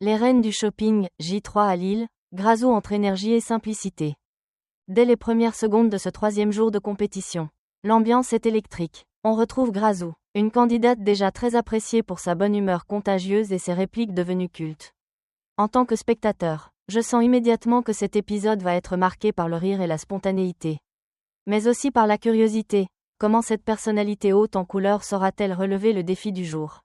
Les reines du shopping, J3 à Lille, Grazou entre énergie et simplicité. Dès les premières secondes de ce troisième jour de compétition, l'ambiance est électrique. On retrouve Grazou, une candidate déjà très appréciée pour sa bonne humeur contagieuse et ses répliques devenues cultes. En tant que spectateur, je sens immédiatement que cet épisode va être marqué par le rire et la spontanéité. Mais aussi par la curiosité, comment cette personnalité haute en couleur saura-t-elle relever le défi du jour?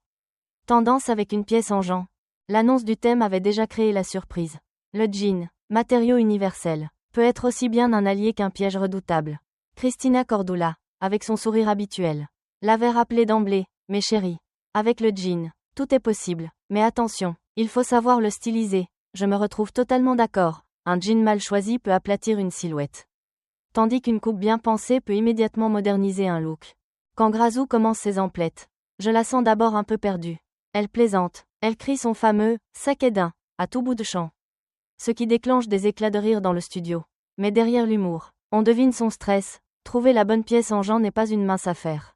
Tendance avec une pièce en jean. L'annonce du thème avait déjà créé la surprise. Le jean, matériau universel, peut être aussi bien un allié qu'un piège redoutable. Cristina Cordula, avec son sourire habituel, l'avait rappelé d'emblée, mes chéris. Avec le jean, tout est possible, mais attention, il faut savoir le styliser. Je me retrouve totalement d'accord, un jean mal choisi peut aplatir une silhouette. Tandis qu'une coupe bien pensée peut immédiatement moderniser un look. Quand Grazou commence ses emplettes, je la sens d'abord un peu perdue. Elle plaisante, elle crie son fameux « sac d'un » à tout bout de champ. Ce qui déclenche des éclats de rire dans le studio. Mais derrière l'humour, on devine son stress, trouver la bonne pièce en jean n'est pas une mince affaire.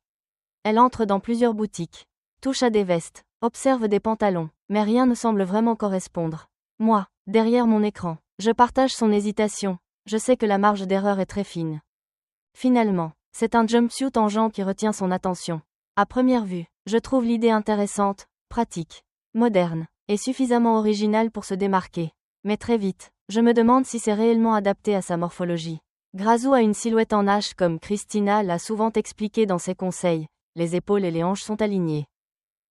Elle entre dans plusieurs boutiques, touche à des vestes, observe des pantalons, mais rien ne semble vraiment correspondre. Moi, derrière mon écran, je partage son hésitation, je sais que la marge d'erreur est très fine. Finalement, c'est un jumpsuit en jean qui retient son attention. À première vue, je trouve l'idée intéressante, pratique, moderne, et suffisamment originale pour se démarquer. Mais très vite, je me demande si c'est réellement adapté à sa morphologie. Grazou a une silhouette en H comme Cristina l'a souvent expliqué dans ses conseils, les épaules et les hanches sont alignées.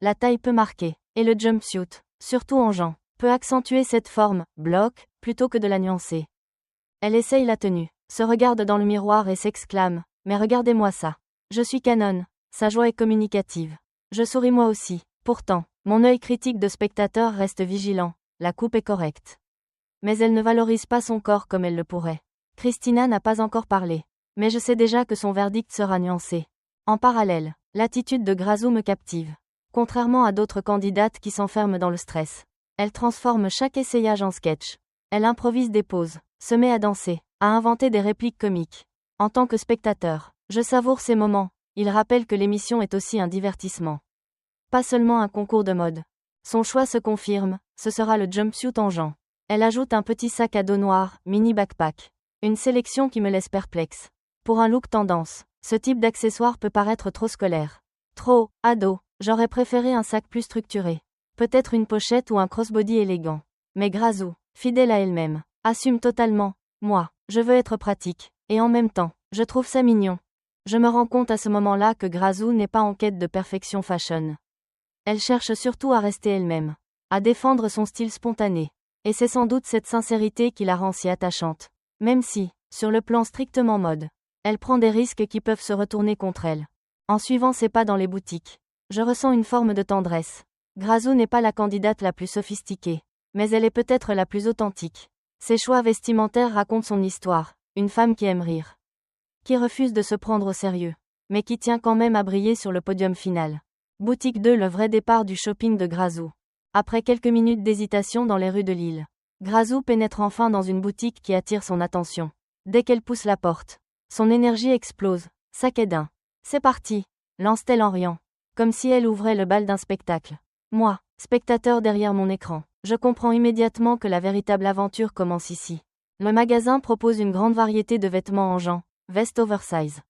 La taille peut marquer, et le jumpsuit, surtout en jean, peut accentuer cette forme, bloc, plutôt que de la nuancer. Elle essaye la tenue, se regarde dans le miroir et s'exclame « Mais regardez-moi ça. Je suis canon ». Sa joie est communicative. Je souris moi aussi. Pourtant, mon œil critique de spectateur reste vigilant. La coupe est correcte. Mais elle ne valorise pas son corps comme elle le pourrait. Cristina n'a pas encore parlé. Mais je sais déjà que son verdict sera nuancé. En parallèle, l'attitude de Grazou me captive. Contrairement à d'autres candidates qui s'enferment dans le stress, elle transforme chaque essayage en sketch. Elle improvise des pauses, se met à danser, à inventer des répliques comiques. En tant que spectateur, je savoure ces moments. Il rappelle que l'émission est aussi un divertissement. Pas seulement un concours de mode. Son choix se confirme, ce sera le jumpsuit en jean. Elle ajoute un petit sac à dos noir, mini backpack. Une sélection qui me laisse perplexe. Pour un look tendance, ce type d'accessoire peut paraître trop scolaire. Trop, ado, j'aurais préféré un sac plus structuré. Peut-être une pochette ou un crossbody élégant. Mais Grazou, fidèle à elle-même, assume totalement. Moi, je veux être pratique. Et en même temps, je trouve ça mignon. Je me rends compte à ce moment-là que Grazou n'est pas en quête de perfection fashion. Elle cherche surtout à rester elle-même, à défendre son style spontané. Et c'est sans doute cette sincérité qui la rend si attachante. Même si, sur le plan strictement mode, elle prend des risques qui peuvent se retourner contre elle. En suivant ses pas dans les boutiques, je ressens une forme de tendresse. Grazou n'est pas la candidate la plus sophistiquée, mais elle est peut-être la plus authentique. Ses choix vestimentaires racontent son histoire, une femme qui aime rire, qui refuse de se prendre au sérieux, mais qui tient quand même à briller sur le podium final. Boutique 2, le vrai départ du shopping de Grazou. Après quelques minutes d'hésitation dans les rues de Lille, Grazou pénètre enfin dans une boutique qui attire son attention. Dès qu'elle pousse la porte, son énergie explose. Sac d'un. C'est parti, lance-t-elle en riant, comme si elle ouvrait le bal d'un spectacle. Moi, spectateur derrière mon écran, je comprends immédiatement que la véritable aventure commence ici. Le magasin propose une grande variété de vêtements en jean, veste oversize,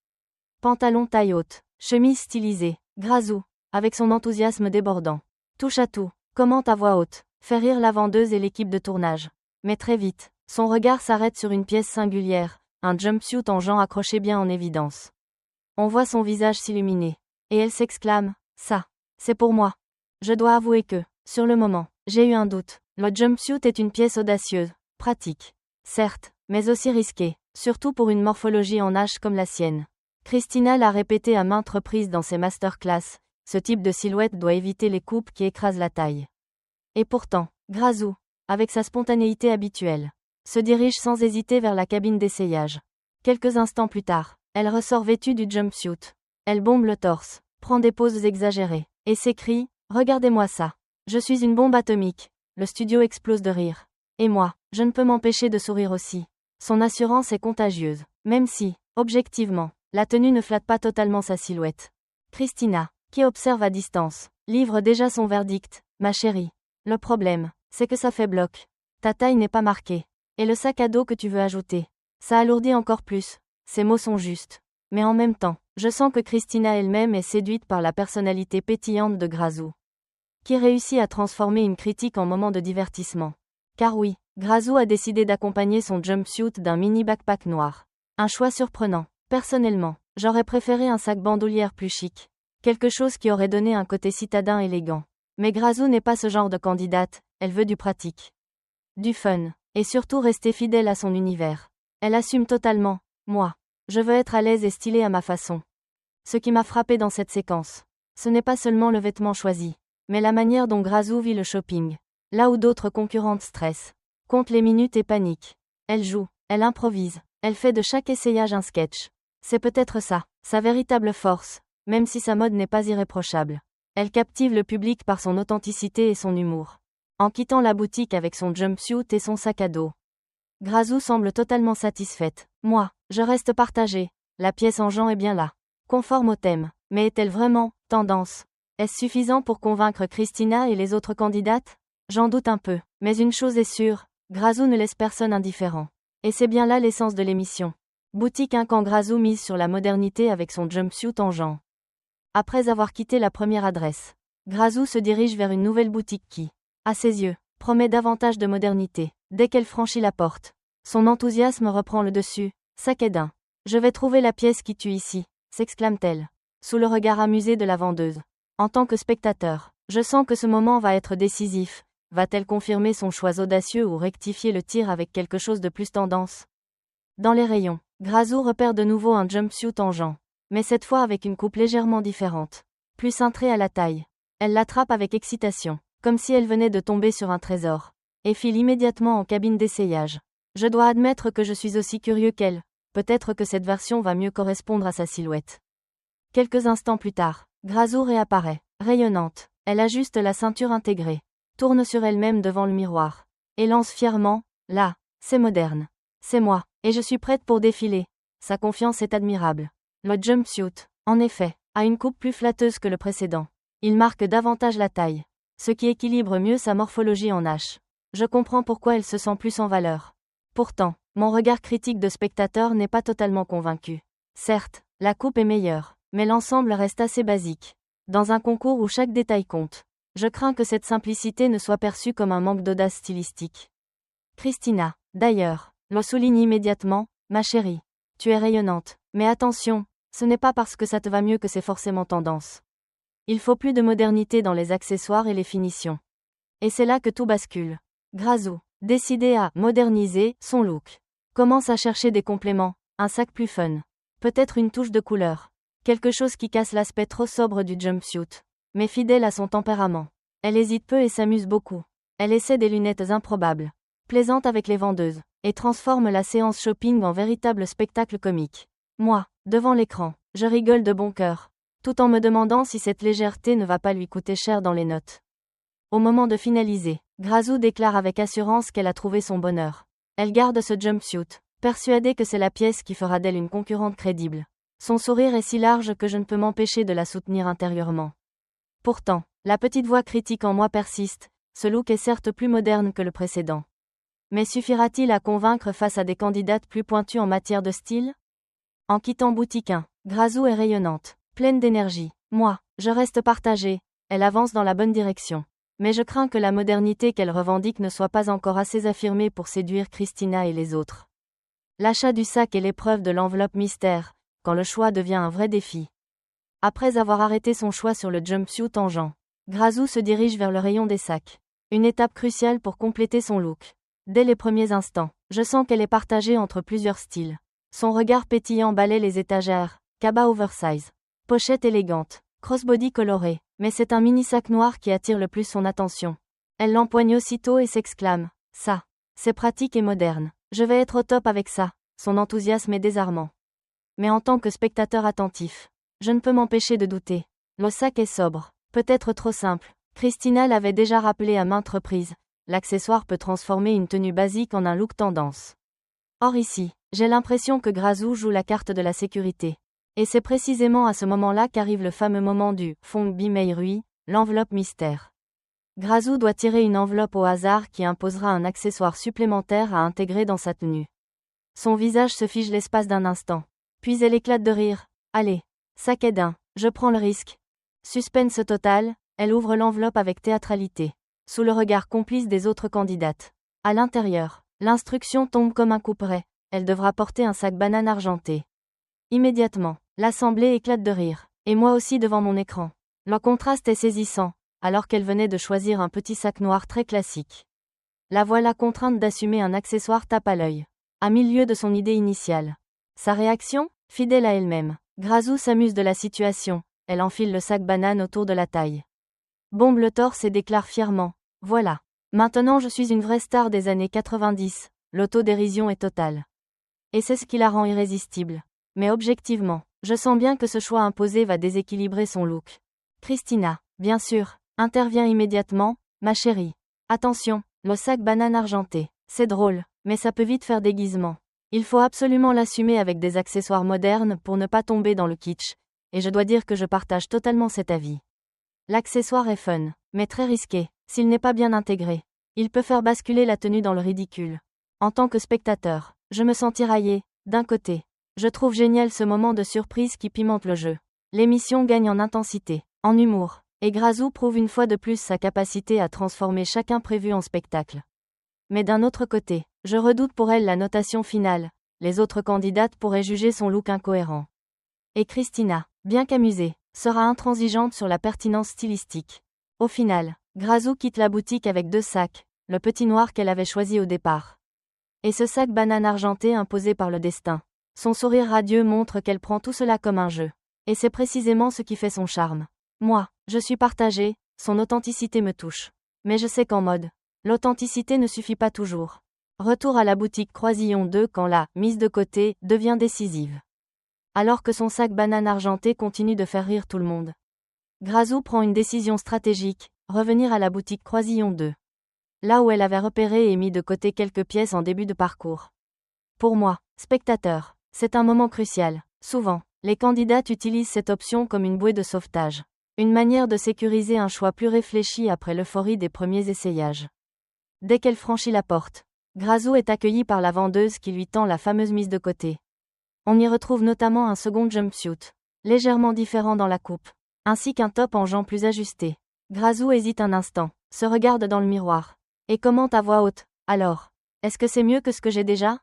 pantalon taille haute, chemise stylisée. Grazou, avec son enthousiasme débordant, touche à tout, commente à voix haute, fait rire la vendeuse et l'équipe de tournage. Mais très vite, son regard s'arrête sur une pièce singulière, un jumpsuit en jean accroché bien en évidence. On voit son visage s'illuminer, et elle s'exclame « Ça, c'est pour moi ». Je dois avouer que, sur le moment, j'ai eu un doute. Le jumpsuit est une pièce audacieuse, pratique, certes, mais aussi risquée, surtout pour une morphologie en H comme la sienne. Cristina l'a répété à maintes reprises dans ses masterclass, ce type de silhouette doit éviter les coupes qui écrasent la taille. Et pourtant, Grazou, avec sa spontanéité habituelle, se dirige sans hésiter vers la cabine d'essayage. Quelques instants plus tard, elle ressort vêtue du jumpsuit. Elle bombe le torse, prend des poses exagérées, et s'écrie « Regardez-moi ça. Je suis une bombe atomique ». Le studio explose de rire. Et moi, je ne peux m'empêcher de sourire aussi. Son assurance est contagieuse, même si, objectivement, la tenue ne flatte pas totalement sa silhouette. Cristina, qui observe à distance, livre déjà son verdict. « Ma chérie, le problème, C'est que ça fait bloc. Ta taille n'est pas marquée. Et le sac à dos que tu veux ajouter. Ça alourdit encore plus. Ces mots sont justes. Mais en même temps, je sens que Christina elle-même est séduite par la personnalité pétillante de Grazou, qui réussit à transformer une critique en moment de divertissement. Car oui, Grazou a décidé d'accompagner son jumpsuit d'un mini backpack noir. Un choix surprenant. Personnellement, j'aurais préféré un sac bandoulière plus chic. Quelque chose qui aurait donné un côté citadin élégant. Mais Grazou n'est pas ce genre de candidate, elle veut du pratique. Du fun. Et surtout rester fidèle à son univers. Elle assume totalement. Moi, je veux être à l'aise et stylée à ma façon. Ce qui m'a frappé dans cette séquence, ce n'est pas seulement le vêtement choisi, mais la manière dont Grazou vit le shopping. Là où d'autres concurrentes stressent, comptent les minutes et paniquent. Elle joue, elle improvise, elle fait de chaque essayage un sketch. C'est peut-être ça, sa véritable force, même si sa mode n'est pas irréprochable. Elle captive le public par son authenticité et son humour. En quittant la boutique avec son jumpsuit et son sac à dos, Grazou semble totalement satisfaite. Moi, je reste partagée. La pièce en Jean est bien là. Conforme au thème. Mais est-elle vraiment tendance? Est-ce suffisant pour convaincre Christina et les autres candidates? J'en doute un peu. Mais une chose est sûre, Grazou ne laisse personne indifférent. Et c'est bien là l'essence de l'émission. Boutique 1 quand Grazou mise sur la modernité avec son jumpsuit en Jean. Après avoir quitté la première adresse, Grazou se dirige vers une nouvelle boutique qui, à ses yeux, promet davantage de modernité. Dès qu'elle franchit la porte, son enthousiasme reprend le dessus. Sac est d'un. Je vais trouver la pièce qui tue ici, s'exclame-t-elle, sous le regard amusé de la vendeuse. En tant que spectateur, je sens que ce moment va être décisif. Va-t-elle confirmer son choix audacieux ou rectifier le tir avec quelque chose de plus tendance? Dans les rayons, Grazou repère de nouveau un jumpsuit en Jean, mais cette fois avec une coupe légèrement différente, plus cintrée à la taille. Elle l'attrape avec excitation, comme si elle venait de tomber sur un trésor, et file immédiatement en cabine d'essayage. Je dois admettre que je suis aussi curieux qu'elle. Peut-être que cette version va mieux correspondre à sa silhouette. Quelques instants plus tard, Grazou réapparaît, rayonnante. Elle ajuste la ceinture intégrée, tourne sur elle-même devant le miroir, et lance fièrement, là, c'est moderne. C'est moi, et je suis prête pour défiler. Sa confiance est admirable. Le jumpsuit, en effet, a une coupe plus flatteuse que le précédent. Il marque davantage la taille, ce qui équilibre mieux sa morphologie en H. Je comprends pourquoi elle se sent plus en valeur. Pourtant, mon regard critique de spectateur n'est pas totalement convaincu. Certes, la coupe est meilleure, mais l'ensemble reste assez basique. Dans un concours où chaque détail compte, je crains que cette simplicité ne soit perçue comme un manque d'audace stylistique. Christina, d'ailleurs, le souligne immédiatement, ma chérie. Tu es rayonnante, mais attention, ce n'est pas parce que ça te va mieux que c'est forcément tendance. Il faut plus de modernité dans les accessoires et les finitions. Et c'est là que tout bascule. Grazou, décidé à moderniser son look, commence à chercher des compléments, un sac plus fun, peut-être une touche de couleur, quelque chose qui casse l'aspect trop sobre du jumpsuit, mais fidèle à son tempérament. Elle hésite peu et s'amuse beaucoup. Elle essaie des lunettes improbables, plaisante avec les vendeuses, et transforme la séance shopping en véritable spectacle comique. Moi, devant l'écran, je rigole de bon cœur, tout en me demandant si cette légèreté ne va pas lui coûter cher dans les notes. Au moment de finaliser, Grazou déclare avec assurance qu'elle a trouvé son bonheur. Elle garde ce jumpsuit, persuadée que c'est la pièce qui fera d'elle une concurrente crédible. Son sourire est si large que je ne peux m'empêcher de la soutenir intérieurement. Pourtant, la petite voix critique en moi persiste, ce look est certes plus moderne que le précédent. Mais suffira-t-il à convaincre face à des candidates plus pointues en matière de style? En quittant boutique 1, Grazou est rayonnante, pleine d'énergie. Moi, je reste partagée, elle avance dans la bonne direction. Mais je crains que la modernité qu'elle revendique ne soit pas encore assez affirmée pour séduire Christina et les autres. L'achat du sac est l'épreuve de l'enveloppe mystère, quand le choix devient un vrai défi. Après avoir arrêté son choix sur le jumpsuit en Jean, Grazou se dirige vers le rayon des sacs. Une étape cruciale pour compléter son look. Dès les premiers instants, je sens qu'elle est partagée entre plusieurs styles. Son regard pétillant balaie les étagères, cabas oversize, pochette élégante, crossbody coloré, mais c'est un mini-sac noir qui attire le plus son attention. Elle l'empoigne aussitôt et s'exclame, ça, c'est pratique et moderne, je vais être au top avec ça. Son enthousiasme est désarmant. Mais en tant que spectateur attentif, je ne peux m'empêcher de douter. Le sac est sobre, peut-être trop simple. Christina l'avait déjà rappelé à maintes reprises, l'accessoire peut transformer une tenue basique en un look tendance. Or ici, j'ai l'impression que Grazou joue la carte de la sécurité. Et c'est précisément à ce moment-là qu'arrive le fameux moment du « Fong Bi Mei Rui », l'enveloppe mystère. Grazou doit tirer une enveloppe au hasard qui imposera un accessoire supplémentaire à intégrer dans sa tenue. Son visage se fige l'espace d'un instant. Puis elle éclate de rire. Allez, ça qu'est d'un, je prends le risque. Suspense total, elle ouvre l'enveloppe avec théâtralité. Sous le regard complice des autres candidates. À l'intérieur, l'instruction tombe comme un couperet. Elle devra porter un sac banane argenté. Immédiatement, l'assemblée éclate de rire. Et moi aussi devant mon écran. Le contraste est saisissant, alors qu'elle venait de choisir un petit sac noir très classique. La voilà contrainte d'assumer un accessoire tape à l'œil. À milieu de son idée initiale. Sa réaction, fidèle à elle-même. Grazou s'amuse de la situation. Elle enfile le sac banane autour de la taille. Bombe le torse et déclare fièrement. Voilà. Maintenant je suis une vraie star des années 90. L'autodérision est totale. Et c'est ce qui la rend irrésistible. Mais objectivement, je sens bien que ce choix imposé va déséquilibrer son look. Christina, bien sûr, intervient immédiatement. Ma chérie. Attention, le sac banane argenté. C'est drôle, mais ça peut vite faire déguisement. Il faut absolument l'assumer avec des accessoires modernes pour ne pas tomber dans le kitsch. Et je dois dire que je partage totalement cet avis. L'accessoire est fun, mais très risqué, s'il n'est pas bien intégré. Il peut faire basculer la tenue dans le ridicule. En tant que spectateur, je me sens tiraillée. D'un côté, je trouve génial ce moment de surprise qui pimente le jeu. L'émission gagne en intensité, en humour, et Grazou prouve une fois de plus sa capacité à transformer chaque imprévu en spectacle. Mais d'un autre côté, je redoute pour elle la notation finale. Les autres candidates pourraient juger son look incohérent. Et Christina, bien qu'amusée, sera intransigeante sur la pertinence stylistique. Au final, Grazou quitte la boutique avec 2 sacs, le petit noir qu'elle avait choisi au départ. Et ce sac banane argenté imposé par le destin. Son sourire radieux montre qu'elle prend tout cela comme un jeu. Et c'est précisément ce qui fait son charme. Moi, je suis partagée, son authenticité me touche. Mais je sais qu'en mode, l'authenticité ne suffit pas toujours. Retour à la boutique Croisillon 2 quand la mise de côté devient décisive. Alors que son sac banane argenté continue de faire rire tout le monde. Grazou prend une décision stratégique, revenir à la boutique Croisillon 2. Là où elle avait repéré et mis de côté quelques pièces en début de parcours. Pour moi, spectateur, c'est un moment crucial. Souvent, les candidates utilisent cette option comme une bouée de sauvetage. Une manière de sécuriser un choix plus réfléchi après l'euphorie des premiers essayages. Dès qu'elle franchit la porte, Grazou est accueillie par la vendeuse qui lui tend la fameuse mise de côté. On y retrouve notamment un second jumpsuit, légèrement différent dans la coupe, ainsi qu'un top en jean plus ajusté. Grazou hésite un instant, se regarde dans le miroir, et commente à voix haute. Alors, est-ce que c'est mieux que ce que j'ai déjà ?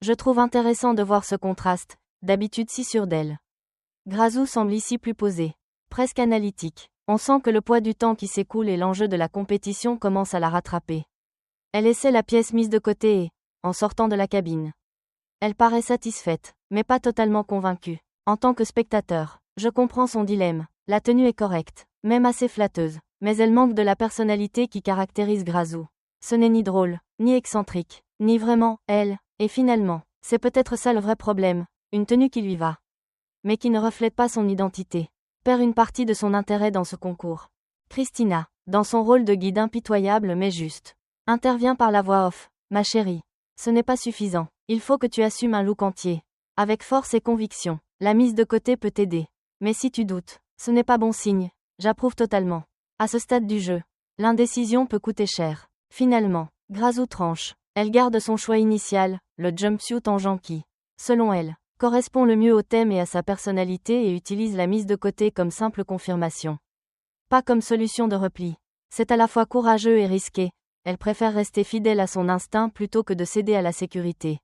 Je trouve intéressant de voir ce contraste, d'habitude si sûr d'elle. Grazou semble ici plus posée, presque analytique. On sent que le poids du temps qui s'écoule et l'enjeu de la compétition commence à la rattraper. Elle essaie la pièce mise de côté et, en sortant de la cabine, elle paraît satisfaite, mais pas totalement convaincue. En tant que spectateur, je comprends son dilemme. La tenue est correcte, même assez flatteuse, mais elle manque de la personnalité qui caractérise Grazou. Ce n'est ni drôle, ni excentrique, ni vraiment elle, et finalement, c'est peut-être ça le vrai problème, une tenue qui lui va, mais qui ne reflète pas son identité, perd une partie de son intérêt dans ce concours. Christina, dans son rôle de guide impitoyable mais juste, intervient par la voix off. Ma chérie, ce n'est pas suffisant, il faut que tu assumes un look entier. Avec force et conviction, la mise de côté peut t'aider. Mais si tu doutes, ce n'est pas bon signe, j'approuve totalement. À ce stade du jeu, l'indécision peut coûter cher. Finalement, Grazou tranche, elle garde son choix initial, le jumpsuit en jean qui, selon elle, correspond le mieux au thème et à sa personnalité et utilise la mise de côté comme simple confirmation. Pas comme solution de repli. C'est à la fois courageux et risqué, elle préfère rester fidèle à son instinct plutôt que de céder à la sécurité.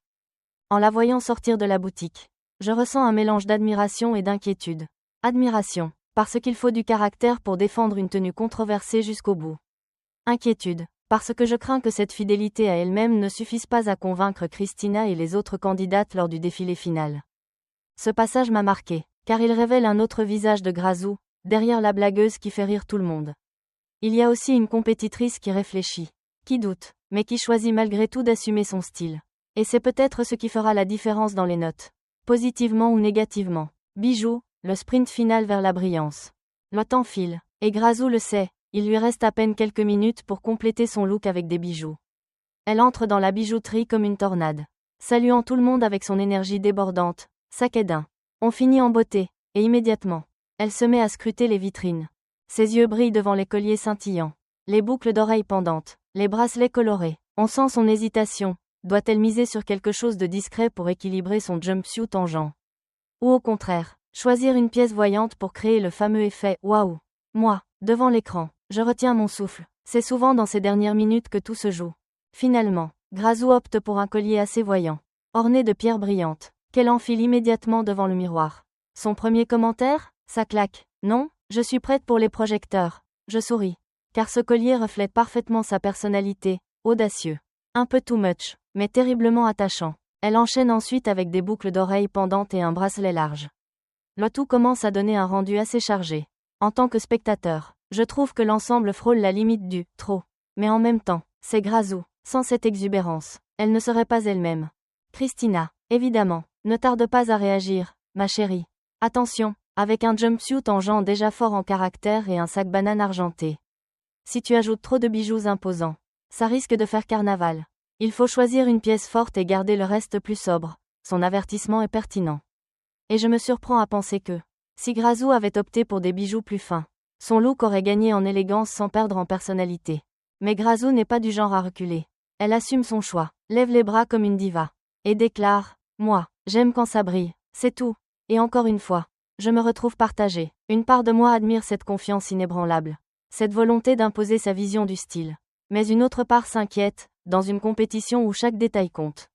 En la voyant sortir de la boutique, je ressens un mélange d'admiration et d'inquiétude. Admiration, parce qu'il faut du caractère pour défendre une tenue controversée jusqu'au bout. Inquiétude, parce que je crains que cette fidélité à elle-même ne suffise pas à convaincre Christina et les autres candidates lors du défilé final. Ce passage m'a marqué, car il révèle un autre visage de Grazou, derrière la blagueuse qui fait rire tout le monde. Il y a aussi une compétitrice qui réfléchit, qui doute, mais qui choisit malgré tout d'assumer son style. Et c'est peut-être ce qui fera la différence dans les notes. Positivement ou négativement. Bijou, le sprint final vers la brillance. Le temps file, et Grazou le sait, il lui reste à peine quelques minutes pour compléter son look avec des bijoux. Elle entre dans la bijouterie comme une tornade, saluant tout le monde avec son énergie débordante. Sac est d'un. On finit en beauté, et immédiatement, elle se met à scruter les vitrines. Ses yeux brillent devant les colliers scintillants, Les boucles d'oreilles pendantes, les bracelets colorés. On sent son hésitation. Doit-elle miser sur quelque chose de discret pour équilibrer son jumpsuit tangent? Ou au contraire, choisir une pièce voyante pour créer le fameux effet « waouh ». Moi, devant l'écran, je retiens mon souffle. C'est souvent dans ces dernières minutes que tout se joue. Finalement, Grazou opte pour un collier assez voyant, orné de pierres brillantes, qu'elle enfile immédiatement devant le miroir. Son premier commentaire? Ça claque. Non, je suis prête pour les projecteurs. Je souris. Car ce collier reflète parfaitement sa personnalité, audacieux. Un peu too much, mais terriblement attachant. Elle enchaîne ensuite avec des boucles d'oreilles pendantes et un bracelet large. Le tout commence à donner un rendu assez chargé. En tant que spectateur, je trouve que l'ensemble frôle la limite du « trop ». Mais en même temps, c'est Grazou. Sans cette exubérance, elle ne serait pas elle-même. Christina, évidemment, ne tarde pas à réagir, ma chérie. Attention, avec un jumpsuit tangent déjà fort en caractère et un sac banane argenté. Si tu ajoutes trop de bijoux imposants, ça risque de faire carnaval. Il faut choisir une pièce forte et garder le reste plus sobre. Son avertissement est pertinent. Et je me surprends à penser que, si Grazou avait opté pour des bijoux plus fins, son look aurait gagné en élégance sans perdre en personnalité. Mais Grazou n'est pas du genre à reculer. Elle assume son choix, lève les bras comme une diva, et déclare « Moi, j'aime quand ça brille, c'est tout ». Et encore une fois, je me retrouve partagée. Une part de moi admire cette confiance inébranlable, cette volonté d'imposer sa vision du style. Mais une autre part s'inquiète, dans une compétition où chaque détail compte.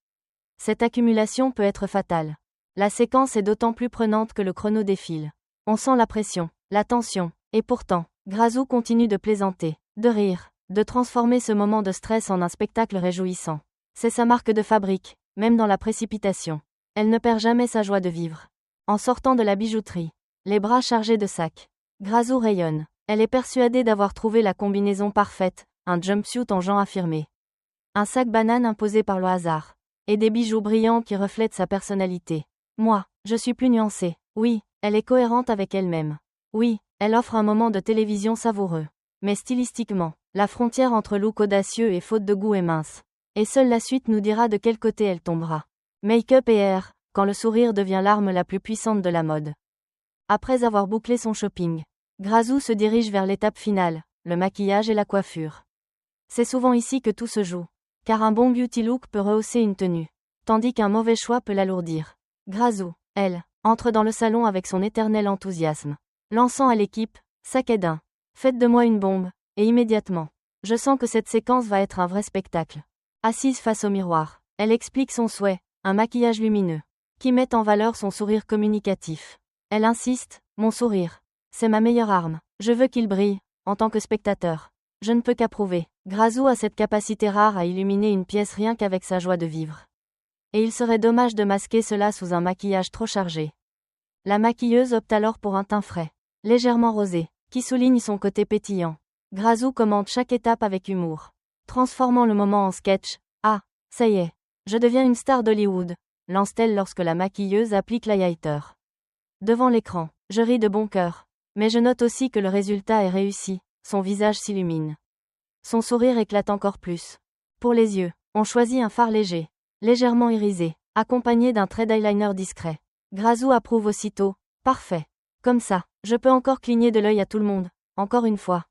Cette accumulation peut être fatale. La séquence est d'autant plus prenante que le chrono défile. On sent la pression, la tension, et pourtant, Grazou continue de plaisanter, de rire, de transformer ce moment de stress en un spectacle réjouissant. C'est sa marque de fabrique, même dans la précipitation. Elle ne perd jamais sa joie de vivre. En sortant de la bijouterie, les bras chargés de sacs, Grazou rayonne. Elle est persuadée d'avoir trouvé la combinaison parfaite, un jumpsuit tangent affirmé. Un sac banane imposé par le hasard. Et des bijoux brillants qui reflètent sa personnalité. Moi, je suis plus nuancée. Oui, elle est cohérente avec elle-même. Oui, elle offre un moment de télévision savoureux. Mais stylistiquement, la frontière entre look audacieux et faute de goût est mince. Et seule la suite nous dira de quel côté elle tombera. Make-up et air, quand le sourire devient l'arme la plus puissante de la mode. Après avoir bouclé son shopping, Grazou se dirige vers l'étape finale, le maquillage et la coiffure. C'est souvent ici que tout se joue. Car un bon beauty look peut rehausser une tenue, tandis qu'un mauvais choix peut l'alourdir. Grazou, elle, entre dans le salon avec son éternel enthousiasme. Lançant à l'équipe, sac et d'un. Faites de moi une bombe, et immédiatement. Je sens que cette séquence va être un vrai spectacle. Assise face au miroir, elle explique son souhait, un maquillage lumineux, qui met en valeur son sourire communicatif. Elle insiste, mon sourire, c'est ma meilleure arme, je veux qu'il brille, en tant que spectateur. Je ne peux qu'approuver. Grazou a cette capacité rare à illuminer une pièce rien qu'avec sa joie de vivre. Et il serait dommage de masquer cela sous un maquillage trop chargé. La maquilleuse opte alors pour un teint frais, légèrement rosé, qui souligne son côté pétillant. Grazou commente chaque étape avec humour, transformant le moment en sketch. Ah, ça y est, je deviens une star d'Hollywood, lance-t-elle lorsque la maquilleuse applique l'highlighter. Devant l'écran, je ris de bon cœur, mais je note aussi que le résultat est réussi, son visage s'illumine. Son sourire éclate encore plus. Pour les yeux, on choisit un fard léger, légèrement irisé, accompagné d'un trait d'eyeliner discret. Grazou approuve aussitôt. Parfait. Comme ça, je peux encore cligner de l'œil à tout le monde, encore une fois.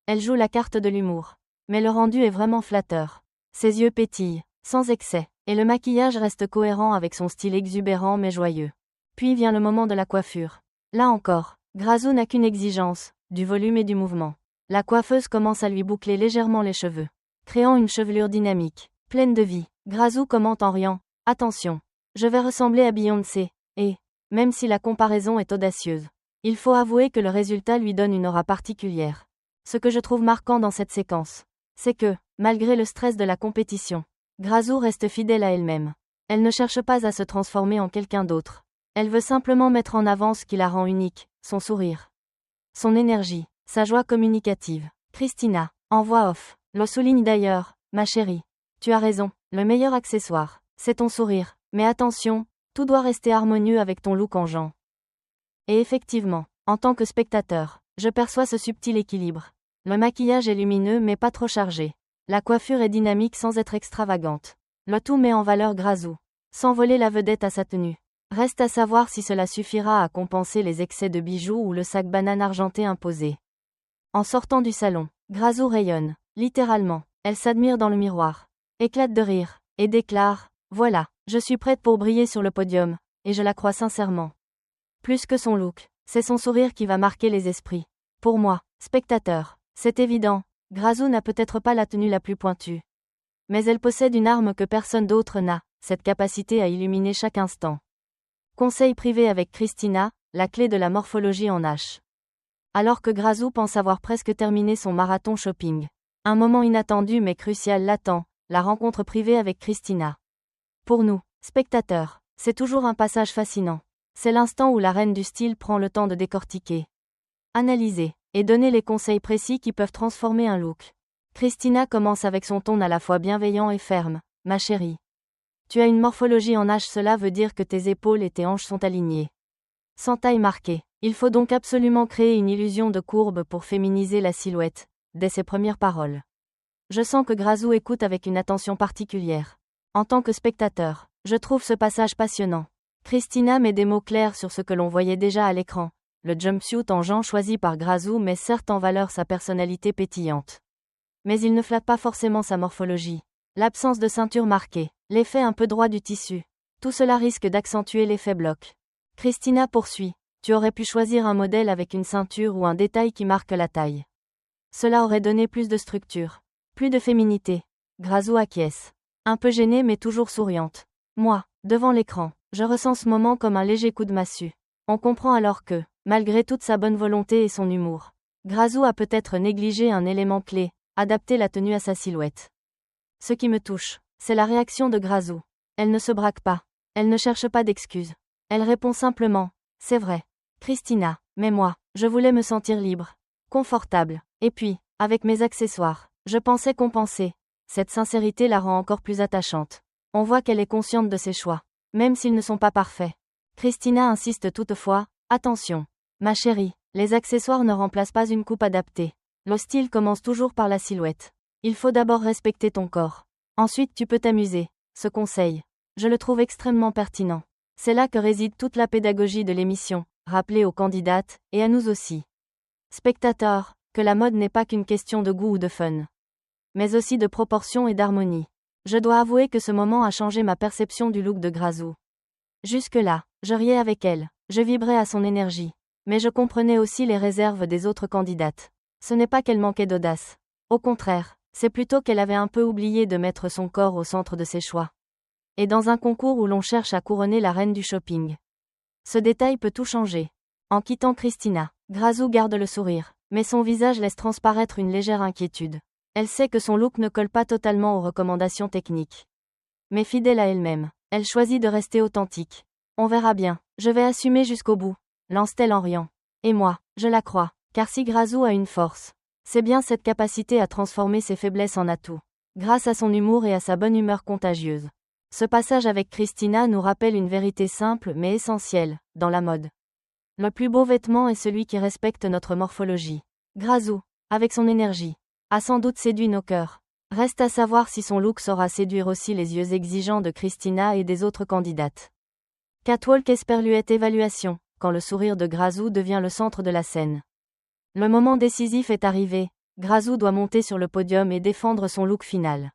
Elle joue la carte de l'humour. Mais le rendu est vraiment flatteur. Ses yeux pétillent, sans excès, et le maquillage reste cohérent avec son style exubérant mais joyeux. Puis vient le moment de la coiffure. Là encore, Grazou n'a qu'une exigence, du volume et du mouvement. La coiffeuse commence à lui boucler légèrement les cheveux, créant une chevelure dynamique, pleine de vie. Grazou commente en riant, « Attention, je vais ressembler à Beyoncé, et, même si la comparaison est audacieuse, il faut avouer que le résultat lui donne une aura particulière. Ce que je trouve marquant dans cette séquence, c'est que, malgré le stress de la compétition, Grazou reste fidèle à elle-même. Elle ne cherche pas à se transformer en quelqu'un d'autre. Elle veut simplement mettre en avant ce qui la rend unique, son sourire, son énergie, sa joie communicative. Christina, en voix off, le souligne d'ailleurs, ma chérie. Tu as raison, le meilleur accessoire, c'est ton sourire. Mais attention, tout doit rester harmonieux avec ton look engeant. Et effectivement, en tant que spectateur, je perçois ce subtil équilibre. Le maquillage est lumineux mais pas trop chargé. La coiffure est dynamique sans être extravagante. Le tout met en valeur Grazou, sans voler la vedette à sa tenue. Reste à savoir si cela suffira à compenser les excès de bijoux ou le sac banane argenté imposé. En sortant du salon, Grazou rayonne. Littéralement. Elle s'admire dans le miroir. Éclate de rire. Et déclare, voilà, je suis prête pour briller sur le podium. Et je la crois sincèrement. Plus que son look, c'est son sourire qui va marquer les esprits. Pour moi, spectateur, c'est évident, Grazou n'a peut-être pas la tenue la plus pointue. Mais elle possède une arme que personne d'autre n'a, cette capacité à illuminer chaque instant. Conseil privé avec Christina, la clé de la morphologie en H. Alors que Grazou pense avoir presque terminé son marathon shopping. Un moment inattendu mais crucial l'attend, la rencontre privée avec Christina. Pour nous, spectateurs, c'est toujours un passage fascinant. C'est l'instant où la reine du style prend le temps de décortiquer, analyser, et donner les conseils précis qui peuvent transformer un look. Christina commence avec son ton à la fois bienveillant et ferme. Ma chérie. Tu as une morphologie en H, cela veut dire que tes épaules et tes hanches sont alignées. Sans taille marquée. Il faut donc absolument créer une illusion de courbe pour féminiser la silhouette, dès ses premières paroles. Je sens que Grazou écoute avec une attention particulière. En tant que spectateur, je trouve ce passage passionnant. Christina met des mots clairs sur ce que l'on voyait déjà à l'écran. Le jumpsuit en jean choisi par Grazou met certes en valeur sa personnalité pétillante. Mais il ne flatte pas forcément sa morphologie. L'absence de ceinture marquée, l'effet un peu droit du tissu. Tout cela risque d'accentuer l'effet bloc. Christina poursuit. Tu aurais pu choisir un modèle avec une ceinture ou un détail qui marque la taille. Cela aurait donné plus de structure. Plus de féminité. Grazou acquiesce. Un peu gênée mais toujours souriante. Moi, devant l'écran, je ressens ce moment comme un léger coup de massue. On comprend alors que, malgré toute sa bonne volonté et son humour, Grazou a peut-être négligé un élément clé, adapter la tenue à sa silhouette. Ce qui me touche, c'est la réaction de Grazou. Elle ne se braque pas. Elle ne cherche pas d'excuses. Elle répond simplement, c'est vrai. Christina, mais moi, je voulais me sentir libre, confortable, et puis, avec mes accessoires, je pensais compenser. Cette sincérité la rend encore plus attachante. On voit qu'elle est consciente de ses choix, même s'ils ne sont pas parfaits. Christina insiste toutefois, attention, ma chérie, les accessoires ne remplacent pas une coupe adaptée. Le style commence toujours par la silhouette. Il faut d'abord respecter ton corps. Ensuite tu peux t'amuser. Ce conseil, je le trouve extrêmement pertinent. C'est là que réside toute la pédagogie de l'émission, rappelée aux candidates, et à nous aussi. Spectateurs, que la mode n'est pas qu'une question de goût ou de fun. Mais aussi de proportion et d'harmonie. Je dois avouer que ce moment a changé ma perception du look de Grazou. Jusque-là, je riais avec elle, je vibrais à son énergie. Mais je comprenais aussi les réserves des autres candidates. Ce n'est pas qu'elle manquait d'audace. Au contraire, c'est plutôt qu'elle avait un peu oublié de mettre son corps au centre de ses choix. Et dans un concours où l'on cherche à couronner la reine du shopping. Ce détail peut tout changer. En quittant Christina, Grazou garde le sourire, mais son visage laisse transparaître une légère inquiétude. Elle sait que son look ne colle pas totalement aux recommandations techniques. Mais fidèle à elle-même, elle choisit de rester authentique. On verra bien, je vais assumer jusqu'au bout, lance-t-elle en riant. Et moi, je la crois, car si Grazou a une force, c'est bien cette capacité à transformer ses faiblesses en atouts. Grâce à son humour et à sa bonne humeur contagieuse. Ce passage avec Christina nous rappelle une vérité simple mais essentielle, dans la mode. Le plus beau vêtement est celui qui respecte notre morphologie. Grazou, avec son énergie, a sans doute séduit nos cœurs. Reste à savoir si son look saura séduire aussi les yeux exigeants de Christina et des autres candidates. Catwalk Esperluette évaluation, quand le sourire de Grazou devient le centre de la scène. Le moment décisif est arrivé, Grazou doit monter sur le podium et défendre son look final.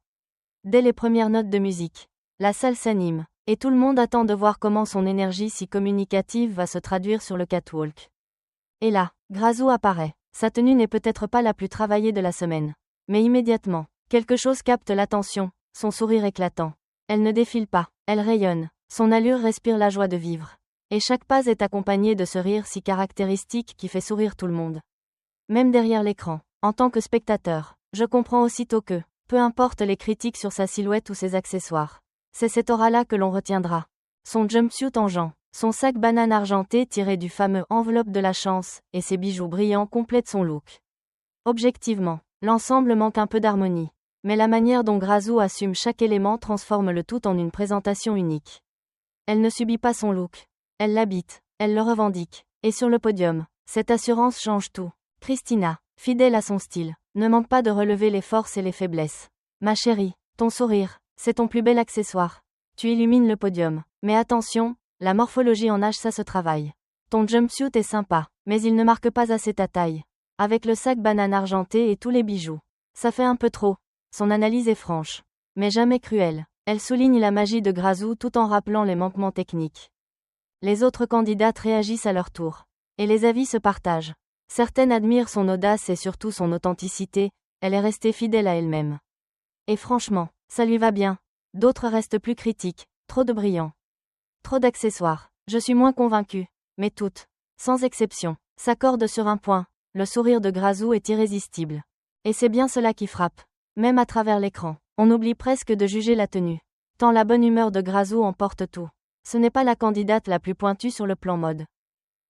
Dès les premières notes de musique, la salle s'anime, et tout le monde attend de voir comment son énergie si communicative va se traduire sur le catwalk. Et là, Grazou apparaît. Sa tenue n'est peut-être pas la plus travaillée de la semaine. Mais immédiatement, quelque chose capte l'attention, son sourire éclatant. Elle ne défile pas, elle rayonne, son allure respire la joie de vivre. Et chaque pas est accompagné de ce rire si caractéristique qui fait sourire tout le monde. Même derrière l'écran, en tant que spectateur, je comprends aussitôt que, peu importe les critiques sur sa silhouette ou ses accessoires, c'est cette aura-là que l'on retiendra. Son jumpsuit en jean, son sac banane argenté tiré du fameux enveloppe de la chance, et ses bijoux brillants complètent son look. Objectivement, l'ensemble manque un peu d'harmonie. Mais la manière dont Grazou assume chaque élément transforme le tout en une présentation unique. Elle ne subit pas son look. Elle l'habite, elle le revendique. Et sur le podium, cette assurance change tout. Christina, fidèle à son style, ne manque pas de relever les forces et les faiblesses. Ma chérie, ton sourire, c'est ton plus bel accessoire. Tu illumines le podium. Mais attention, la morphologie en H ça se travaille. Ton jumpsuit est sympa, mais il ne marque pas assez ta taille. Avec le sac banane argenté et tous les bijoux. Ça fait un peu trop. Son analyse est franche. Mais jamais cruelle. Elle souligne la magie de Grazou tout en rappelant les manquements techniques. Les autres candidates réagissent à leur tour. Et les avis se partagent. Certaines admirent son audace et surtout son authenticité, elle est restée fidèle à elle-même. Et franchement, ça lui va bien. D'autres restent plus critiques, trop de brillants. Trop d'accessoires. Je suis moins convaincue. Mais toutes, sans exception, s'accordent sur un point. Le sourire de Grazou est irrésistible. Et c'est bien cela qui frappe. Même à travers l'écran, on oublie presque de juger la tenue. Tant la bonne humeur de Grazou emporte tout. Ce n'est pas la candidate la plus pointue sur le plan mode.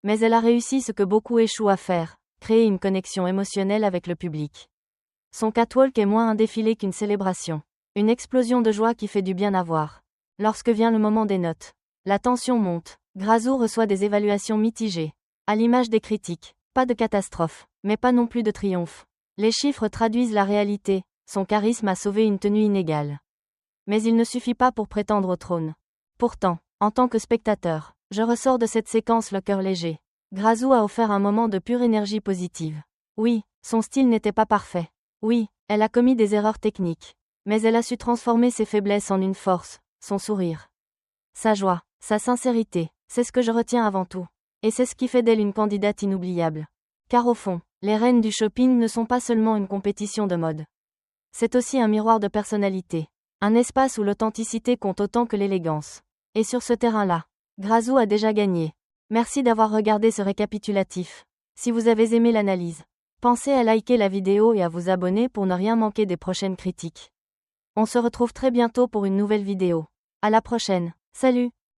Mais elle a réussi ce que beaucoup échouent à faire, créer une connexion émotionnelle avec le public. Son catwalk est moins un défilé qu'une célébration. Une explosion de joie qui fait du bien à voir. Lorsque vient le moment des notes, la tension monte. Grazou reçoit des évaluations mitigées. À l'image des critiques, pas de catastrophe, mais pas non plus de triomphe. Les chiffres traduisent la réalité, son charisme a sauvé une tenue inégale. Mais il ne suffit pas pour prétendre au trône. Pourtant, en tant que spectateur, je ressors de cette séquence le cœur léger. Grazou a offert un moment de pure énergie positive. Oui, son style n'était pas parfait. Oui, elle a commis des erreurs techniques. Mais elle a su transformer ses faiblesses en une force, son sourire. Sa joie, sa sincérité, c'est ce que je retiens avant tout. Et c'est ce qui fait d'elle une candidate inoubliable. Car au fond, les reines du shopping ne sont pas seulement une compétition de mode. C'est aussi un miroir de personnalité. Un espace où l'authenticité compte autant que l'élégance. Et sur ce terrain-là, Grazou a déjà gagné. Merci d'avoir regardé ce récapitulatif. Si vous avez aimé l'analyse, pensez à liker la vidéo et à vous abonner pour ne rien manquer des prochaines critiques. On se retrouve très bientôt pour une nouvelle vidéo. À la prochaine. Salut!